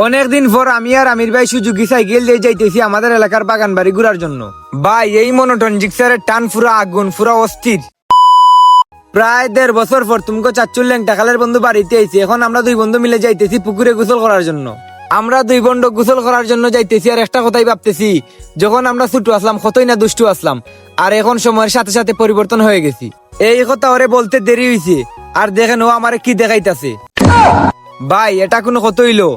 অনেকদিন পর আমি আর আমির ভাই সুজুকি সাইকেল দিয়ে যাইতেছি আমাদের এলাকার বাগান বাড়ি ঘুরার জন্য। ভাই এই মনোটন জিক্সারের টান ফুরা আগুন ফুরা অস্থির। প্রায় 1.5 বছর পর তুমকো চাচ্চুর ল্যাংটাখালের বন্ধু বাড়িতে আইছি। এখন আমরা 2 বন্ধু মিলে যাইতেছি পুকুরে গোসল করার জন্য। আমরা 2 বন্ধু গোসল করার জন্য যাইতেছি আর একটা কথাই ভাবতেছি, যখন আমরা ছোট আসলাম কতই না দুষ্টু আসলাম, আর এখন সময়ের সাথে সাথে পরিবর্তন হয়ে গেছি। এই কথা ওরে বলতে দেরি হইছে, আর দেখেন ও আমারে কি দেখাইতাছে। ভাই এটা কোনো কত হইলো?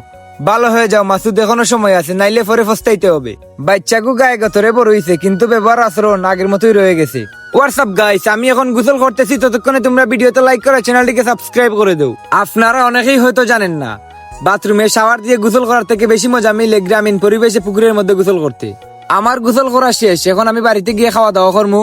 ভালো হয়ে যাও মাসুদ, এখনো সময় আছে, নাইলে পরে ফস্তাইতে হবে। বাচ্চাকু গায়ে গতরে বড় হইছে, কিন্তু ব্যবহার আচরণ আগের মতোই রয়ে গেছে। হোয়াটসঅ্যাপ গাইস, আমি এখন গোসল করতেছি, ততক্ষণে তোমরা ভিডিওতে লাইক করে চ্যানেলটিকে সাবস্ক্রাইব করে দাও। আপনারা অনেকেই হয়তো জানেন না, বাথরুমে শাওয়ার দিয়ে গোসল করার থেকে বেশি মজা মিলে গ্রামীণ পরিবেশে পুকুরের মধ্যে গোসল করতে। আমার গোসল করা শেষ, এখন আমি বাড়িতে গিয়ে খাওয়া দাওয়া করবো।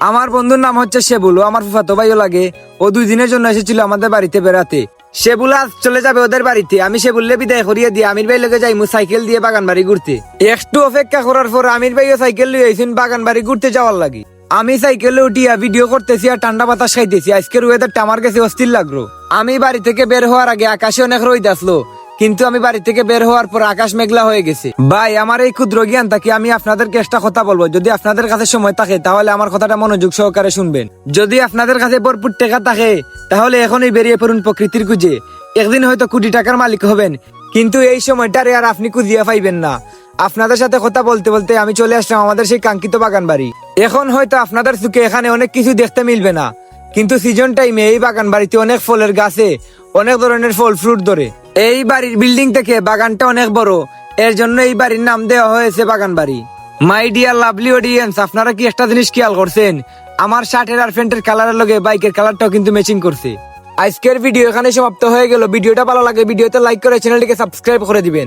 আমার বন্ধুর নাম হচ্ছে শেবুল, ও আমার ফুফাতো ভাইও লাগে। ও 2 দিনের জন্য এসেছিল আমাদের বাড়িতে বেড়াতে। শেবুল আজ চলে যাবে ওদের বাড়িতে, আমি শেবুললে বিদায় করিয়ে দিয়ে আমির ভাই লগে যাইমু সাইকেল দিয়ে বাগান বাড়ি ঘুরতে। একটু অপেক্ষা করার পর আমির ভাইও সাইকেল লিয়ে আইছেন বাগান বাড়ি ঘুরতে যাওয়ার লাগি। আমি সাইকেলে উঠিয়া ভিডিও করতেছি আর ঠান্ডা বাতাস খাইতেছি। আজকের ওয়েদারটা আমার কাছে অস্থির লাগলো। আমি বাড়ি থেকে বের হওয়ার আগে আকাশে অনেক রোদ আসলো, কিন্তু আমি বাড়ি থেকে বের হওয়ার পর আকাশ মেঘলা হয়ে গেছে। ভাই আমার এই ক্ষুদ্র জ্ঞান থাকে, আমি আপনাদেরকে একটা কথা বলবো, যদি আপনাদের কাছে সময় থাকে তাহলে আমার কথাটা মনোযোগ সহকারে শুনবেন। যদি আপনাদের কাছে ভরপুর টাকা থাকে তাহলে এখনই বেরিয়ে পড়ুন প্রকৃতির খুঁজে। একদিন হয়তো কোটি টাকার মালিক হবেন, কিন্তু এই সময়টারে আর আপনি খুঁজিয়া পাইবেন না। আপনাদের সাথে কথা বলতে বলতে আমি চলে আসলাম আমাদের সেই কাঙ্ক্ষিত বাগান বাড়ি। এখন হয়তো আপনাদের চোখে এখানে অনেক কিছু দেখতে মিলবে না, কিন্তু সিজন টাইমে এই বাগান বাড়িতে অনেক ফলের গাছে অনেক ধরনের ফল ফ্রুট ধরে। এই বাড়ির বিল্ডিং থেকে বাগানটা অনেক বড়, এর জন্য এই বাড়ির নাম দেওয়া হয়েছে বাগান বাড়ি। মাই ডিয়ার লাভলি অডিয়েন্স, আপনারা কি একটা জিনিস খেয়াল করছেন? আমার শার্টের আর প্যান্টের কালারের লগে বাইকের কালারটাও কিন্তু ম্যাচিং করছে। আজকের ভিডিও এখানে সমাপ্ত হয়ে গেল। ভিডিওটা ভালো লাগে ভিডিওতে লাইক করে চ্যানেলটিকে সাবস্ক্রাইব করে দিবেন।